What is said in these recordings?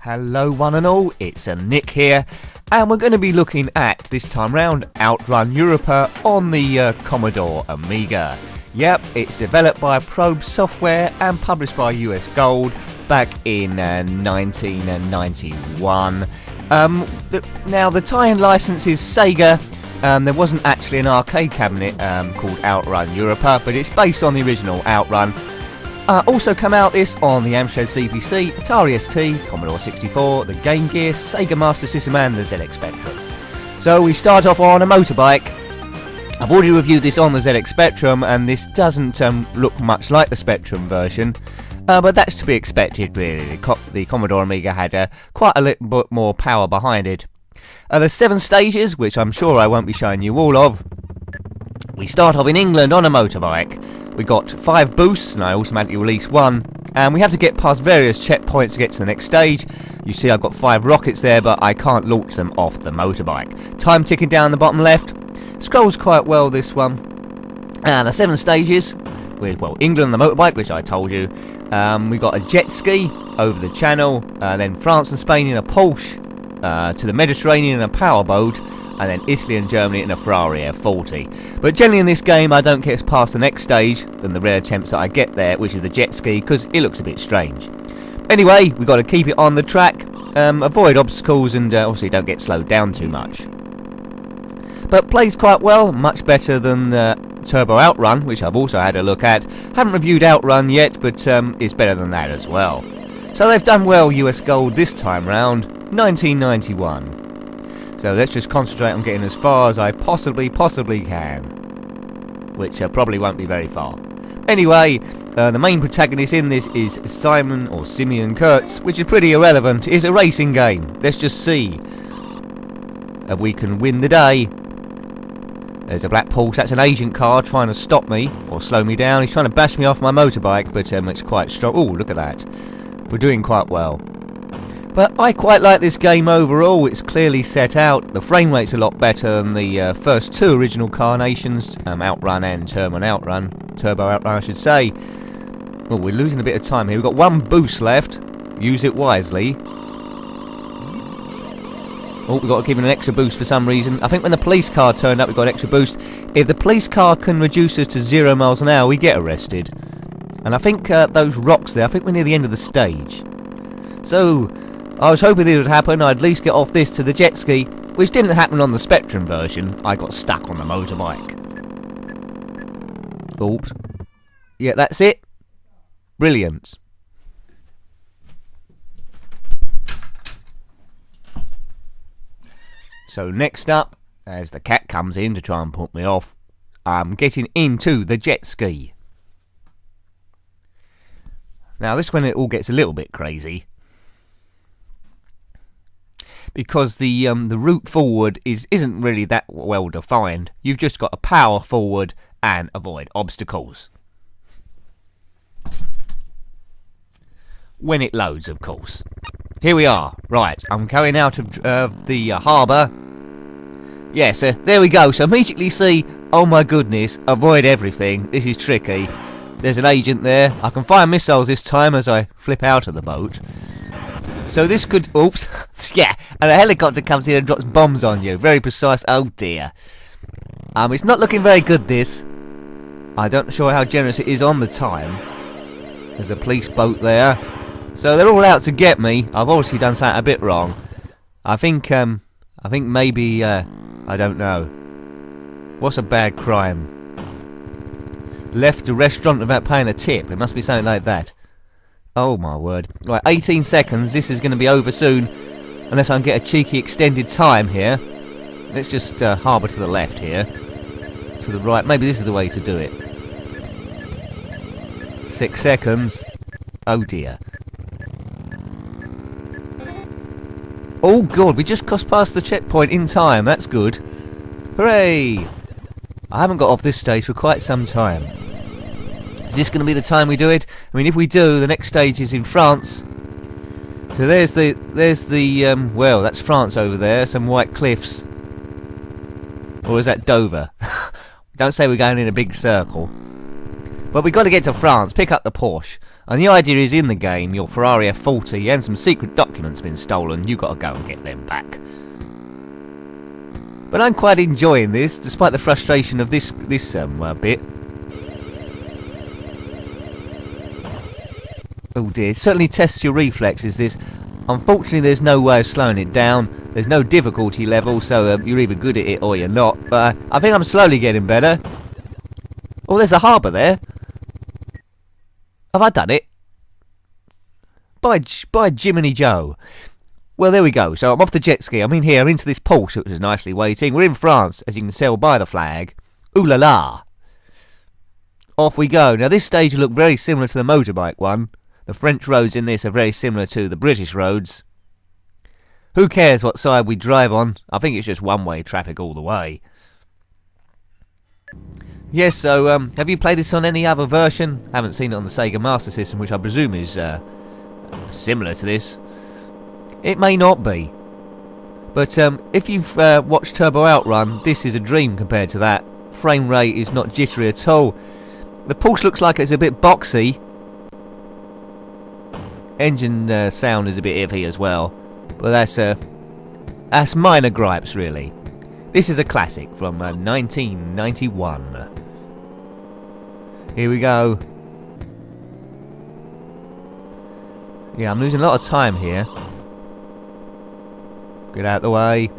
Hello one and all, it's Nick here, and we're going to be looking at, this time round, Outrun Europa on the Commodore Amiga. Yep, it's developed by Probe Software and published by US Gold back in 1991. Now the tie-in license is Sega. There wasn't actually an arcade cabinet called Outrun Europa, but it's based on the original Outrun. Also come out this on the Amstrad CPC, Atari ST, Commodore 64, the Game Gear, Sega Master System and the ZX Spectrum. So we start off on a motorbike. I've already reviewed this on the ZX Spectrum and this doesn't look much like the Spectrum version, but that's to be expected really. The Commodore Amiga had quite a little bit more power behind it. There's 7 stages, which I'm sure I won't be showing you all of. We start off in England on a motorbike. We got 5 boosts and I automatically release 1, and we have to get past various checkpoints to get to the next stage. You see I've got 5 rockets there, but I can't launch them off the motorbike. Time ticking down the bottom left. Scrolls quite well, this one. And the 7 stages with, well, England on the motorbike, which I told you. We got a jet ski over the channel, then France and Spain in a Porsche, to the Mediterranean in a powerboat, and then Italy and Germany in a Ferrari F40. But generally in this game I don't get past the next stage than the rare attempts that I get there, which is the jet ski, because it looks a bit strange. Anyway, we've got to keep it on the track, avoid obstacles, and obviously don't get slowed down too much. But plays quite well, much better than Turbo Outrun, which I've also had a look at. Haven't reviewed Outrun yet, but it's better than that as well. So they've done well, US Gold, this time round, 1991. So let's just concentrate on getting as far as I possibly can, which probably won't be very far. Anyway, the main protagonist in this is Simeon Kurtz, which is pretty irrelevant. It's a racing game. Let's just see if we can win the day. There's a black Porsche. That's an agent car trying to stop me or slow me down. He's trying to bash me off my motorbike, but it's quite strong. Oh, look at that. We're doing quite well. But I quite like this game overall. It's clearly set out. The frame rate's a lot better than the first 2 original carnations, Outrun and Turbo Outrun, I should say. Oh, we're losing a bit of time here. We've got 1 boost left. Use it wisely. Oh, we've got to give it an extra boost for some reason. I think when the police car turned up, we got an extra boost. If the police car can reduce us to 0 miles an hour, we get arrested. And I think those rocks there, I think we're near the end of the stage. So I was hoping this would happen. I'd at least get off this to the jet ski, which didn't happen on the Spectrum version. I got stuck on the motorbike. Oops. Yeah, that's it. Brilliant. So next up, as the cat comes in to try and put me off, I'm getting into the jet ski. Now this is when it all gets a little bit crazy, because the route forward isn't really that well defined. You've just got to power forward and avoid obstacles. When it loads, of course. Here we are. Right, I'm going out of the harbour. Yes, there we go. So immediately see, oh my goodness, avoid everything. This is tricky. There's an agent there. I can fire missiles this time as I flip out of the boat. So this could... Oops. Yeah, and a helicopter comes in and drops bombs on you. Very precise. Oh dear. It's not looking very good, this. I'm not sure how generous it is on the time. There's a police boat there. So they're all out to get me. I've obviously done something a bit wrong. I think maybe, I don't know. What's a bad crime? Left a restaurant without paying a tip. It must be something like that. Oh my word. Right, 18 seconds. This is going to be over soon. Unless I can get a cheeky extended time here. Let's just harbour to the left here. To the right. Maybe this is the way to do it. 6 seconds. Oh dear. Oh god, we just crossed past the checkpoint in time. That's good. Hooray! I haven't got off this stage for quite some time. Is this going to be the time we do it? I mean, if we do, the next stage is in France. So there's the well, that's France over there, some white cliffs. Or is that Dover? Don't say we're going in a big circle. But we got to get to France, pick up the Porsche. And the idea is, in the game, your Ferrari F40 and some secret documents been stolen. You got to go and get them back. But I'm quite enjoying this, despite the frustration of this bit. Oh dear, it certainly tests your reflexes, this. Unfortunately, there's no way of slowing it down. There's no difficulty level, so you're either good at it or you're not. But I think I'm slowly getting better. Oh, there's a harbour there. Have I done it? By Jiminy Joe. Well, there we go. So I'm off the jet ski. I'm in here, into this Porsche, which is nicely waiting. We're in France, as you can tell by the flag. Ooh la la. Off we go. Now, this stage will look very similar to the motorbike one. The French roads in this are very similar to the British roads. Who cares what side we drive on? I think it's just one-way traffic all the way. Yes, so have you played this on any other version? Haven't seen it on the Sega Master System, which I presume is similar to this. It may not be. But if you've watched Turbo Outrun, this is a dream compared to that. Frame rate is not jittery at all. The Porsche looks like it's a bit boxy. Engine sound is a bit iffy as well. But that's minor gripes, really. This is a classic from 1991. Here we go. Yeah, I'm losing a lot of time here. Get out of the way.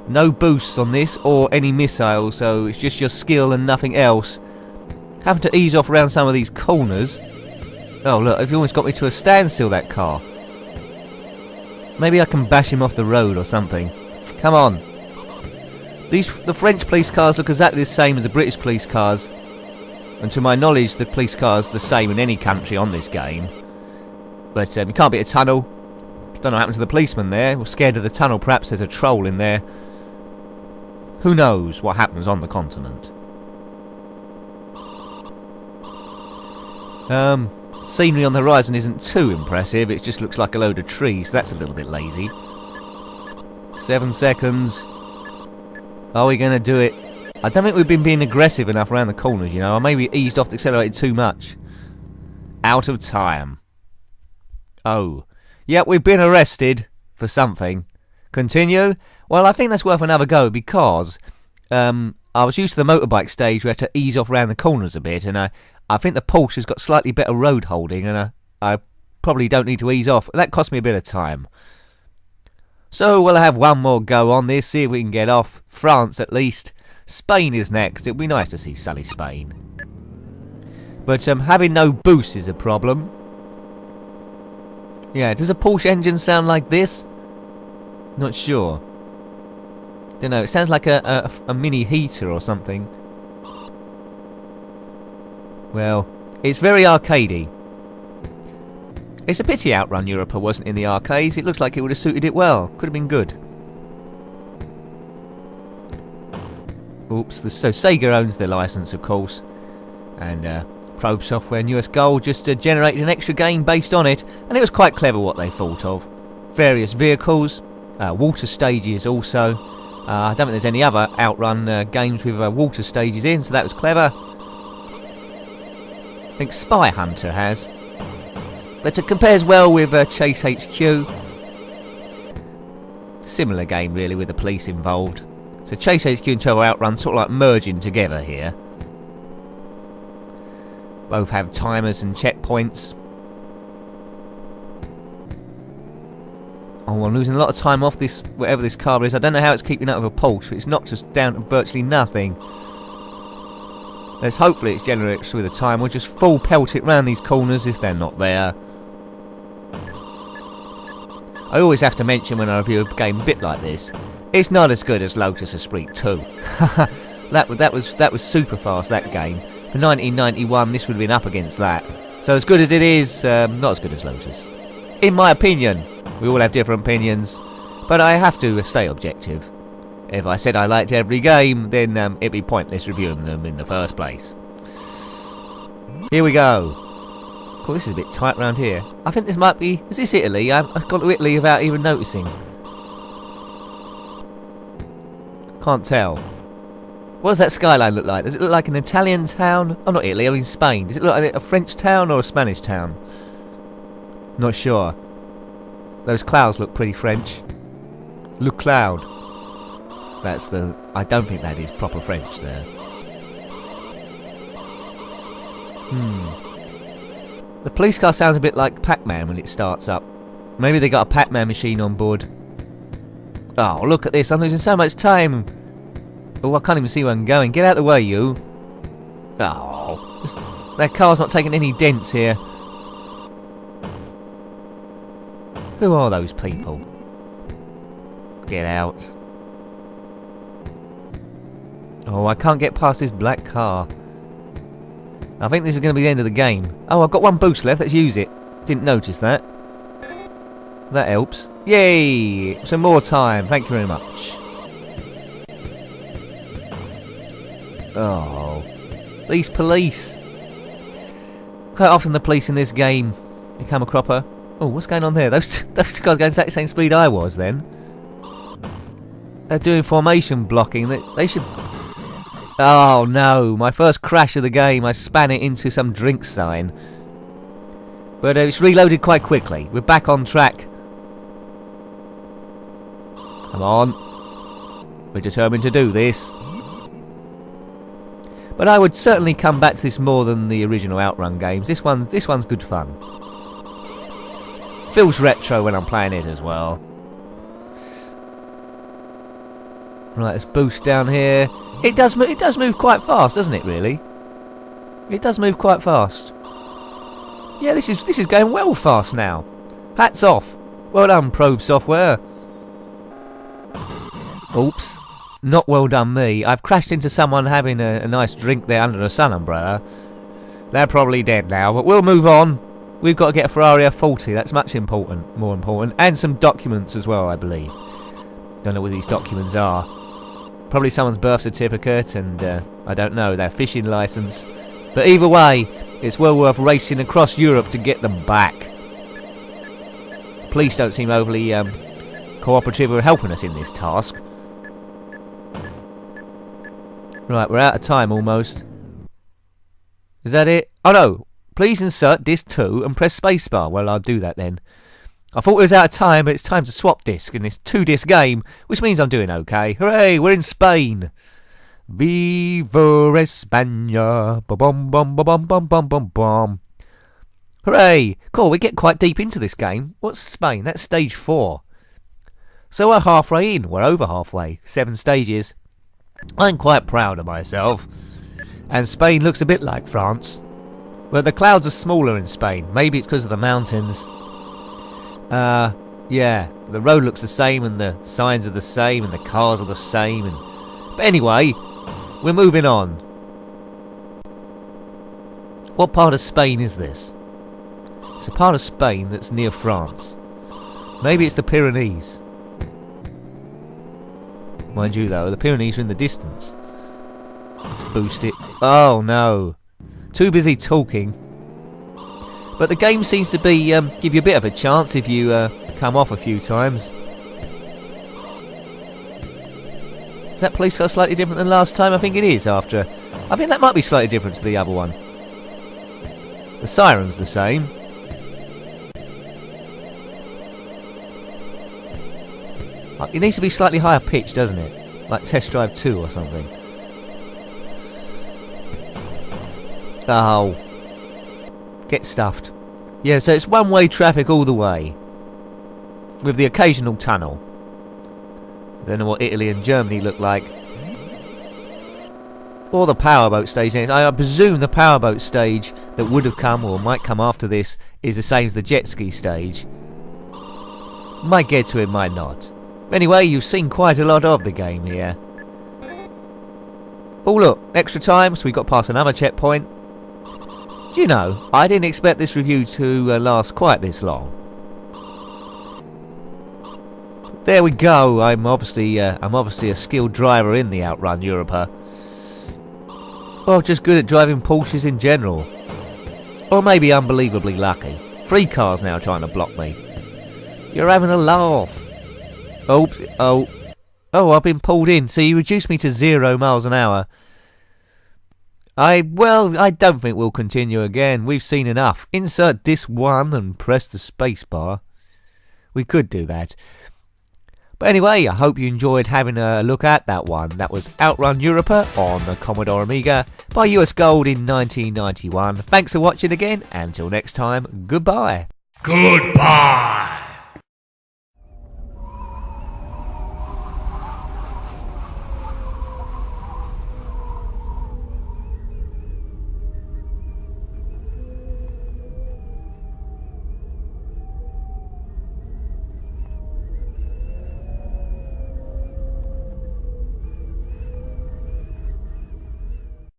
No boosts on this or any missiles, so it's just your skill and nothing else. Having to ease off around some of these corners. Oh look, you've almost got me to a standstill, that car. Maybe I can bash him off the road or something. Come on. The French police cars look exactly the same as the British police cars. And to my knowledge, the police car's the same in any country on this game. But you can't beat a tunnel. Don't know what happened to the policeman there. We're scared of the tunnel. Perhaps there's a troll in there. Who knows what happens on the continent. Scenery on the horizon isn't too impressive. It just looks like a load of trees. That's a little bit lazy. 7 seconds. Are we going to do it? I don't think we've been being aggressive enough around the corners, you know. I maybe eased off the accelerator too much. Out of time. Oh. Yeah, we've been arrested for something. Continue? Well, I think that's worth another go because I was used to the motorbike stage where I had to ease off around the corners a bit, and I think the Porsche has got slightly better road holding, and I probably don't need to ease off. That cost me a bit of time. So we'll have one more go on this, see if we can get off. France at least. Spain is next. It'll be nice to see sunny Spain. But having no boost is a problem. Yeah, does a Porsche engine sound like this? Not sure. Don't know, it sounds like a mini heater or something. Well, it's very arcadey. It's a pity Outrun Europa wasn't in the arcades. It looks like it would have suited it well. Could have been good. Oops, so Sega owns the license, of course. And Probe Software and US Gold just generated an extra game based on it. And it was quite clever what they thought of. Various vehicles, water stages also. I don't think there's any other Outrun games with water stages in, so that was clever. I think Spy Hunter has. But it compares well with Chase HQ. Similar game really with the police involved. So Chase HQ and Turbo Outrun sort of like merging together here. Both have timers and checkpoints. Oh, I'm losing a lot of time off this, whatever this car is. I don't know how it's keeping up with a Porsche, but it's knocked us down to virtually nothing. Hopefully it's generates with the time. We'll just full pelt it round these corners if they're not there. I always have to mention when I review a game a bit like this, it's not as good as Lotus Esprit 2. that was super fast, that game. For 1991, this would have been up against that. So as good as it is, not as good as Lotus. In my opinion. We all have different opinions, but I have to stay objective. If I said I liked every game, then it'd be pointless reviewing them in the first place. Here we go. Cool, this is a bit tight round here. I think this might be... Is this Italy? I've gone to Italy without even noticing. Can't tell. What does that skyline look like? Does it look like an Italian town? Oh, not Italy, I mean Spain. Does it look like a French town or a Spanish town? Not sure. Those clouds look pretty French. Le cloud. That's the... I don't think that is proper French there. The police car sounds a bit like Pac-Man when it starts up. Maybe they got a Pac-Man machine on board. Oh, look at this. I'm losing so much time. Oh, I can't even see where I'm going. Get out of the way, you. Oh, that car's not taking any dents here. Who are those people? Get out. Oh, I can't get past this black car. I think this is going to be the end of the game. Oh, I've got one boost left. Let's use it. Didn't notice that. That helps. Yay! Some more time. Thank you very much. Oh. These police. Quite often the police in this game become a cropper. Oh, what's going on there? Those guys going exactly the same speed I was then. They're doing formation blocking. They should... Oh no, my first crash of the game, I span it into some drink sign. But it's reloaded quite quickly. We're back on track. Come on. We're determined to do this. But I would certainly come back to this more than the original Outrun games. This one's good fun. Feels retro when I'm playing it as well. Right, let's boost down here. It does move quite fast, doesn't it, really? It does move quite fast. Yeah, this is going well fast now. Hats off. Well done, Probe Software. Oops. Not well done me. I've crashed into someone having a nice drink there under a sun umbrella. They're probably dead now, but we'll move on. We've got to get a Ferrari F40. That's much more important. And some documents as well, I believe. Don't know what these documents are. Probably someone's birth certificate and, I don't know, their fishing licence. But either way, it's well worth racing across Europe to get them back. Police don't seem overly cooperative with helping us in this task. Right, we're out of time almost. Is that it? Oh no! Please insert disc 2 and press spacebar. Well, I'll do that then. I thought it was out of time, but it's time to swap disc in this 2-disc game, which means I'm doing okay. Hooray, we're in Spain. Viva España. Ba-bum, bum, ba-bum, bum, bum, bum, bum. Hooray. Cool, we get quite deep into this game. What's Spain? That's stage 4. So we're halfway in. We're over halfway. 7 stages. I'm quite proud of myself. And Spain looks a bit like France. But the clouds are smaller in Spain. Maybe it's because of the mountains. Yeah, the road looks the same and the signs are the same and the cars are the same. But anyway, we're moving on. What part of Spain is this? It's a part of Spain that's near France. Maybe it's the Pyrenees. Mind you though, the Pyrenees are in the distance. Let's boost it. Oh no. Too busy talking. But the game seems to be give you a bit of a chance if you come off a few times. Is that police car slightly different than last time? I think it is after. I think that might be slightly different to the other one. The siren's the same. It needs to be slightly higher pitched, doesn't it? Like Test Drive 2 or something. Oh. Get stuffed. Yeah, so it's one-way traffic all the way. With the occasional tunnel. Don't know what Italy and Germany look like. Or the powerboat stage. I presume the powerboat stage that would have come or might come after this is the same as the jet ski stage. Might get to it, might not. Anyway, you've seen quite a lot of the game here. Oh look, extra time, so we got past another checkpoint. Do you know, I didn't expect this review to last quite this long. There we go. I'm obviously a skilled driver in the Outrun Europa. Or just good at driving Porsches in general. Or maybe unbelievably lucky. 3 cars now trying to block me. You're having a laugh. Oops. Oh. Oh, I've been pulled in, so you reduced me to 0 miles an hour. I don't think we'll continue again. We've seen enough. Insert disc 1 and press the space bar. We could do that. But anyway, I hope you enjoyed having a look at that one. That was Outrun Europa on the Commodore Amiga by US Gold in 1991. Thanks for watching again. Until next time, goodbye. Goodbye.